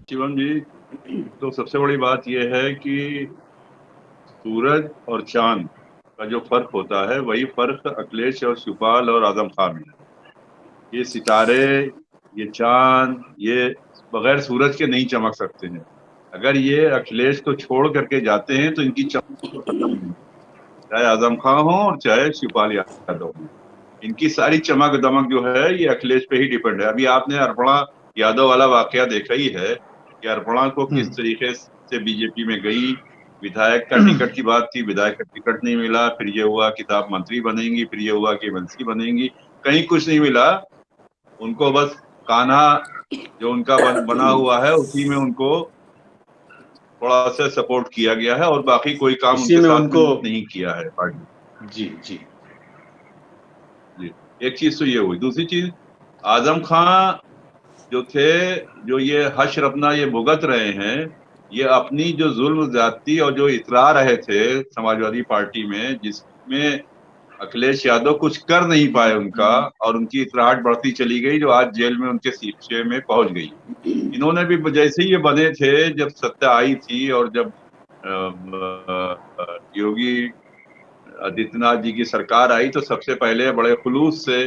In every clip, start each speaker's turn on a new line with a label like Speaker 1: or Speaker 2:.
Speaker 1: शिवम जी, तो सबसे बड़ी बात यह है कि सूरज और चांद का जो फर्क होता है वही फर्क अखिलेश और शिवपाल और आजम खान में है। ये सितारे, ये चांद, ये बगैर सूरज के नहीं चमक सकते हैं। अगर ये अखिलेश को छोड़ करके जाते हैं तो इनकी चमक, चाहे आजम खान हो और चाहे शिवपाल यादव हो, इनकी सारी चमक दमक जो है ये अखिलेश पे ही डिपेंड है। अभी आपने अर्पणा यादव वाला वाकया देखा ही है कि अर्पणा को किस
Speaker 2: हम्म।
Speaker 1: तरीके से बीजेपी में गई। विधायक का टिकट की बात थी, विधायक का टिकट नहीं मिला, फिर ये हुआ कि आप मंत्री बनेंगी, फिर ये हुआ कि मंत्री बनेंगी, कहीं कुछ नहीं मिला। उनको बस कान्हा जो उनका बना हुआ है उसी में उनको थोड़ा सा सपोर्ट किया गया है और बाकी कोई काम
Speaker 2: उसी
Speaker 1: उनके
Speaker 2: में
Speaker 1: साथ में
Speaker 2: उनको।
Speaker 1: नहीं किया है पार्टी।
Speaker 2: जी जी।
Speaker 1: जी, एक चीज तो ये हुई। दूसरी चीज, आजम खां जो थे, जो ये हश्र अपना ये भुगत रहे हैं, ये अपनी जो जुल्म ज्यादती और जो इतरा रहे थे समाजवादी पार्टी में, जिसमें अखिलेश यादव कुछ कर नहीं पाए उनका, और उनकी इतराहट बढ़ती चली गई जो आज जेल में उनके सीपे में पहुंच गई। इन्होंने भी जैसे ही ये बने थे, जब सत्ता आई थी और जब योगी आदित्यनाथ जी की सरकार आई तो सबसे पहले बड़े खुलूस से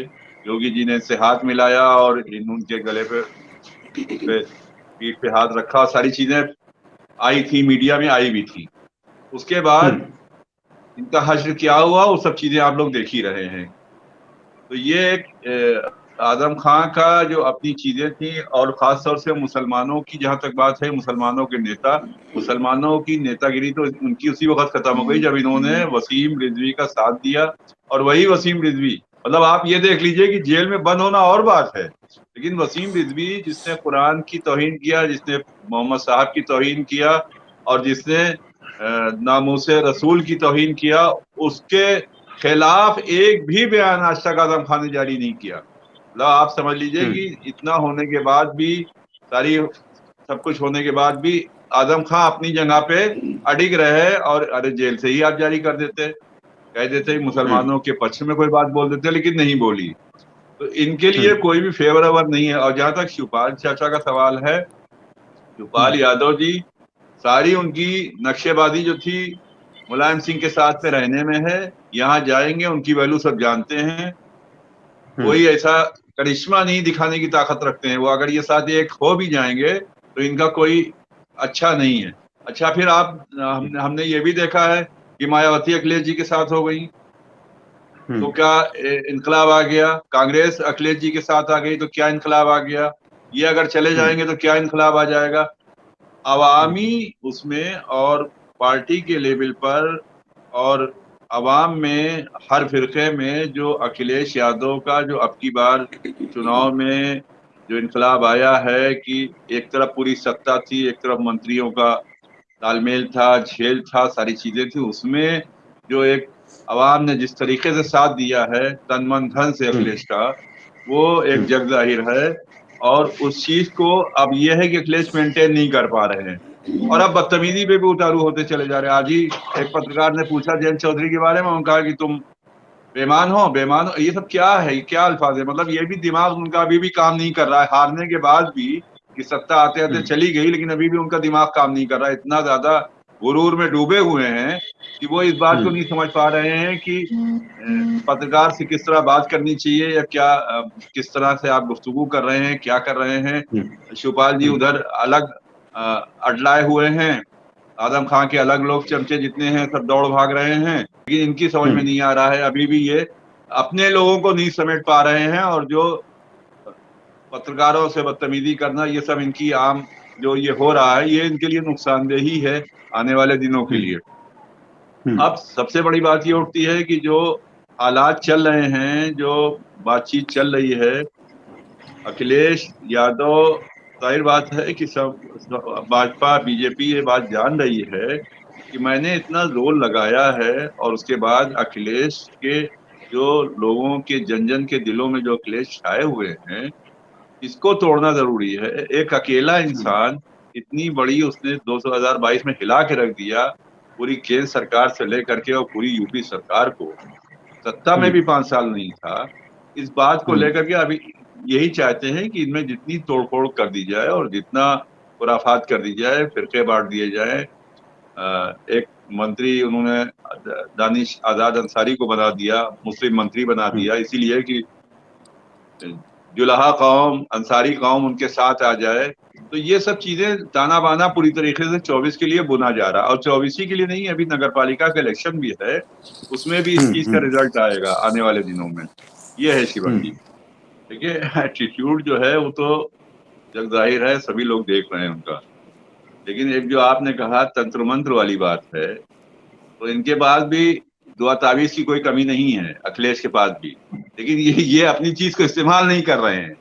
Speaker 1: योगी जी ने इनसे हाथ मिलाया और उनके गले पे, उस पे, पीठ पे हाथ रखा। सारी चीजें आई थी, मीडिया में आई भी थी। उसके बाद
Speaker 2: हम्म।
Speaker 1: इनका हश्र क्या हुआ वो सब चीजें आप लोग देख ही रहे हैं। तो ये एक आजम खां का जो अपनी चीजें थी, और खास तौर से मुसलमानों की जहां तक बात है, मुसलमानों के नेता, मुसलमानों की नेतागिरी तो उनकी उसी वक्त खत्म हो गई जब इन्होंने वसीम रिजवी का साथ दिया। और वही वसीम रिजवी, मतलब आप ये देख लीजिए कि जेल में बंद होना और बात है, लेकिन वसीम रिजवी जिसने कुरान की तौहीन किया, जिसने मोहम्मद साहब की तौहीन किया, और जिसने नामूसे रसूल की तौहीन किया, उसके खिलाफ एक भी बयान आज तक आजम खान ने जारी नहीं किया। मतलब आप समझ लीजिए कि
Speaker 2: हम्म।
Speaker 1: इतना होने के बाद भी, सारी सब कुछ होने के बाद भी, आजम खान अपनी जगह पे अडिग रहे। और अरे जेल से ही आप जारी कर देते, कह देते कि
Speaker 2: हम्म।
Speaker 1: मुसलमानों के पक्ष में कोई बात बोल देते, लेकिन नहीं बोली। तो इनके लिए
Speaker 2: हम्म।
Speaker 1: कोई भी फेवरेबल नहीं है। और जहां तक शिवपाल चाचा का सवाल है, शिवपाल
Speaker 2: हम्म।
Speaker 1: यादव जी, सारी उनकी नक्शेबाजी जो थी मुलायम सिंह के साथ में रहने में है। यहाँ जाएंगे उनकी वैल्यू सब जानते हैं।
Speaker 2: हम्म।
Speaker 1: कोई ऐसा करिश्मा नहीं दिखाने की ताकत रखते हैं वो। अगर ये साथ एक हो भी जाएंगे तो इनका कोई अच्छा नहीं है। अच्छा, फिर हमने ये भी देखा है कि मायावती अखिलेश जी के साथ हो गई तो
Speaker 2: हम्म।
Speaker 1: क्या इनकलाब आ गया। कांग्रेस अखिलेश जी के साथ आ गई तो क्या इनकलाब आ गया। ये अगर चले
Speaker 2: हम्म।
Speaker 1: जाएंगे तो क्या इनकलाब आ जाएगा। अवामी उसमें और पार्टी के लेवल पर और अवाम में, हर फिरके में जो अखिलेश यादव का जो अब की बार चुनाव में जो इनकलाब आया है कि एक तरफ पूरी सत्ता थी, एक तरफ मंत्रियों का तालमेल था, झेल था, सारी चीजें थी, उसमें जो एक अवाम ने जिस तरीके से साथ दिया है तन मन धन से
Speaker 2: हम्म।
Speaker 1: अखिलेश का, वो एक
Speaker 2: हम्म।
Speaker 1: जग जाहिर है। और उस चीज को अब ये है कि अखिलेश मेंटेन नहीं कर पा रहे हैं, और अब बदतमीजी पे भी उतारू होते चले जा रहे हैं। आज ही एक पत्रकार ने पूछा जयंत चौधरी के बारे में, उन्होंने कहा कि तुम बेईमान हो, बेईमान हो। ये सब क्या है, ये क्या अल्फाज है। मतलब ये भी दिमाग उनका अभी भी काम नहीं कर रहा है, हारने के बाद भी, कि सत्ता आते आते
Speaker 2: हम्म।
Speaker 1: चली गई लेकिन अभी भी उनका दिमाग काम नहीं कर रहा है। इतना ज्यादा गुरूर में डूबे हुए हैं कि वो इस बात को
Speaker 2: हम्म।
Speaker 1: नहीं समझ पा रहे हैं कि पत्रकार से किस तरह बात करनी चाहिए, या क्या किस तरह से आप गुफ्तगू कर रहे हैं, क्या कर रहे हैं।
Speaker 2: हम्म।
Speaker 1: शिवपाल जी
Speaker 2: हम्म।
Speaker 1: उधर अलग अ, अडलाए हुए हैं, आदम खां के अलग लोग चमचे जितने हैं सब दौड़ भाग रहे हैं, लेकिन इनकी समझ में
Speaker 2: हम्म।
Speaker 1: नहीं आ रहा है अभी भी ये अपने लोगों को नहीं समेट पा रहे हैं। और जो पत्रकारों से बदतमीजी करना, ये सब इनकी आम जो ये हो रहा है, ये इनके लिए नुकसानदेह ही है आने वाले दिनों के लिए।
Speaker 2: हम्म।
Speaker 1: अब सबसे बड़ी बात ये उठती है कि जो हालात चल रहे हैं, जो बातचीत चल रही है, अखिलेश यादव, जाहिर बात है कि भाजपा बीजेपी ये बात जान रही है कि मैंने इतना जोर लगाया है, और उसके बाद अखिलेश के जो लोगों के जन जन के दिलों में जो अखिलेश छाए हुए हैं, इसको तोड़ना जरूरी है। एक अकेला इंसान इतनी बड़ी उसने 2022 में हिला के रख दिया, पूरी केंद्र सरकार से लेकर के और पूरी यूपी सरकार को। सत्ता में भी 5 साल नहीं था। इस बात को
Speaker 2: हम्म।
Speaker 1: लेकर के अभी यही चाहते हैं कि इनमें जितनी तोड़फोड़ कर दी जाए और जितना खुराफात कर दी जाए, फिरके बांट दिए जाए। एक मंत्री उन्होंने दानिश आजाद अंसारी को बना दिया, मुस्लिम मंत्री बना दिया, इसीलिए कि जुलाहा कौम, अंसारी कौम उनके साथ आ जाए। तो ये सब चीजें ताना बाना पूरी तरीके से 24 के लिए बुना जा रहा है, और 24 के लिए नहीं, अभी नगर पालिका का इलेक्शन भी है, उसमें भी इस चीज का रिजल्ट आएगा आने वाले दिनों में। ये है शिवम जी। देखिए, एटीट्यूड जो है वो तो जग जाहिर है, सभी लोग देख रहे हैं उनका। लेकिन एक जो आपने कहा तंत्र मंत्र वाली बात है, तो इनके पास भी दुआ तावीज की कोई कमी नहीं है, अखिलेश के पास भी। लेकिन ये अपनी चीज को इस्तेमाल नहीं कर रहे हैं।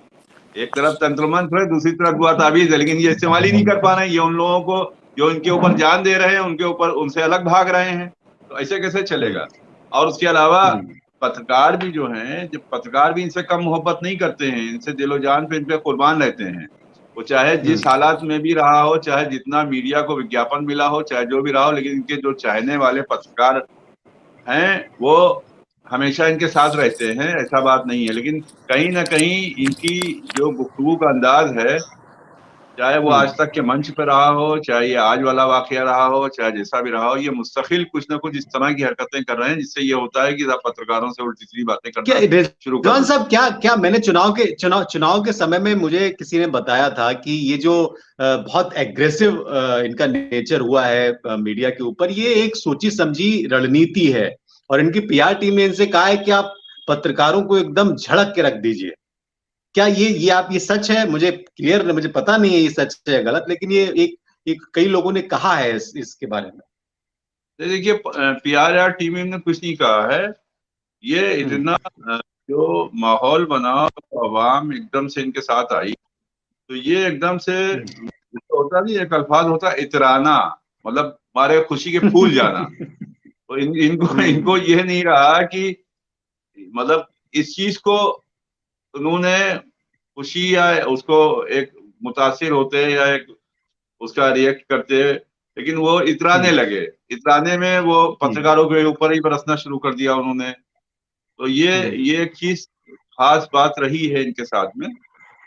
Speaker 1: एक तरफ तंत्र मंत्र है, दूसरी तरफ दुआ तावीज है, लेकिन ये इस्तेमाल ही नहीं कर पा रहे हैं। ये उन लोगों को जो इनके ऊपर जान दे रहे हैं, उनके ऊपर उनसे अलग भाग रहे हैं। तो ऐसे कैसे चलेगा? और उसके अलावा पत्रकार भी जो हैं, जब पत्रकार भी इनसे कम मोहब्बत नहीं करते हैं, इनसे दिलो जान पे इन पे कुर्बान रहते हैं। वो चाहे जिस हालात में भी रहा हो, चाहे जितना मीडिया को विज्ञापन मिला हो, चाहे जो भी रहा हो, लेकिन इनके जो चाहने वाले पत्रकार हैं वो हमेशा इनके साथ रहते हैं, ऐसा बात नहीं है। लेकिन कहीं ना कहीं इनकी जो गुफ्तगू का अंदाज है, चाहे वो आज तक के मंच पे रहा हो, चाहे ये आज वाला वाकया रहा हो, चाहे जैसा भी रहा हो, ये मुस्तकिल कुछ ना कुछ इस तरह की हरकतें कर रहे हैं, जिससे ये होता है कि आप पत्रकारों से उल्टी सीधी बातें करना शुरू कर
Speaker 3: रिजवान
Speaker 1: देते हैं।
Speaker 3: साहब, क्या मैंने चुनाव के समय में मुझे किसी ने बताया था कि ये जो बहुत एग्रेसिव इनका नेचर हुआ है मीडिया के ऊपर, ये एक सोची समझी रणनीति है, और इनकी पीआर टीम ने इनसे कहा है कि आप पत्रकारों को एकदम झड़क के रख दीजिए। क्या ये सच है? मुझे पता नहीं है ये सच है या गलत, लेकिन ये एक कई लोगों ने कहा है इसके बारे में।
Speaker 1: देखिए, पीआर टीम ने कुछ नहीं कहा है। ये इतना जो माहौल बना, अवाम एकदम से इनके साथ आई, तो ये एकदम से होता नहीं, एक अल्फाज होता है इतराना, मतलब हमारे खुशी के फूल जाना। तो इनको ये नहीं रहा कि मतलब इस चीज को उन्होंने खुशी या उसको एक मुतासिर होते या एक उसका रिएक्ट करते, लेकिन वो इतराने लगे। इतराने में वो पत्रकारों के ऊपर ही बरसना शुरू कर दिया उन्होंने। तो ये एक चीज खास बात रही है इनके साथ में।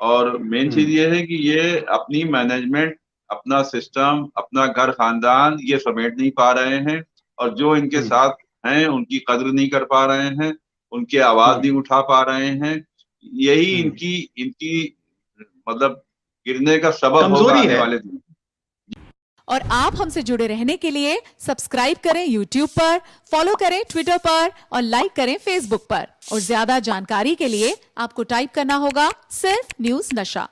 Speaker 1: और मेन चीज ये है कि ये अपनी मैनेजमेंट, अपना सिस्टम, अपना घर खानदान ये समेट नहीं पा रहे हैं, और जो इनके साथ हैं उनकी कद्र नहीं कर पा रहे हैं, उनकी आवाज नहीं उठा पा रहे हैं। यही इनकी मतलब गिरने का सबब होगा आने वाले दिन।
Speaker 4: और आप हमसे जुड़े रहने के लिए सब्सक्राइब करें YouTube पर, फॉलो करें Twitter पर और लाइक करें Facebook पर। और ज्यादा जानकारी के लिए आपको टाइप करना होगा सिर्फ न्यूज़ नशा।